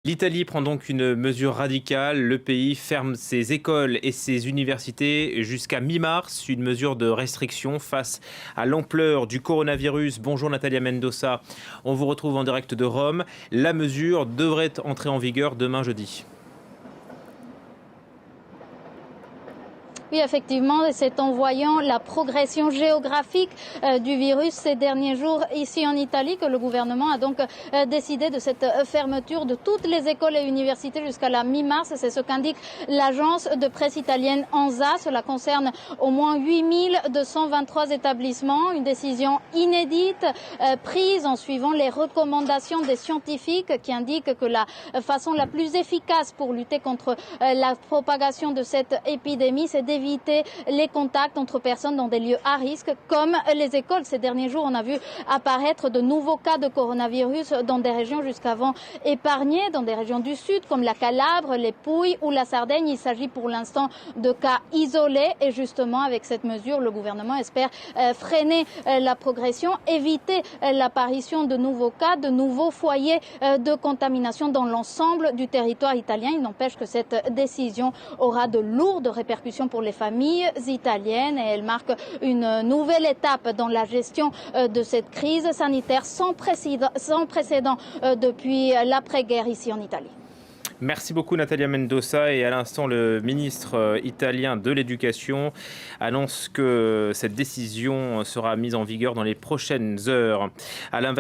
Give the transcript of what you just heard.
L'Italie prend donc une mesure radicale. Le pays ferme ses écoles et ses universités jusqu'à mi-mars. Une mesure de restriction face à l'ampleur du coronavirus. Bonjour Natalia Mendoza. On vous retrouve en direct de Rome. La mesure devrait entrer en vigueur demain jeudi. Oui, effectivement, c'est en voyant la progression géographique du virus ces derniers jours ici en Italie que le gouvernement a donc décidé de cette fermeture de toutes les écoles et universités jusqu'à la mi-mars. C'est ce qu'indique l'agence de presse italienne ANSA. Cela concerne au moins 8223 établissements. Une décision inédite prise en suivant les recommandations des scientifiques qui indiquent que la façon la plus efficace pour lutter contre la propagation de cette épidémie, c'est d'éviter les contacts entre personnes dans des lieux à risque comme les écoles. Ces derniers jours, on a vu apparaître de nouveaux cas de coronavirus dans des régions jusqu'avant épargnées, dans des régions du sud comme la Calabre, les Pouilles ou la Sardaigne. Il s'agit pour l'instant de cas isolés et justement avec cette mesure, le gouvernement espère freiner la progression, éviter l'apparition de nouveaux cas, de nouveaux foyers de contamination dans l'ensemble du territoire italien. Il n'empêche que cette décision aura de lourdes répercussions pour les familles italiennes et elle marque une nouvelle étape dans la gestion de cette crise sanitaire sans précédent depuis l'après-guerre ici en Italie. Merci beaucoup Natalia Mendoza. Et à l'instant, le ministre italien de l'Éducation annonce que cette décision sera mise en vigueur dans les prochaines heures. À l'inverse,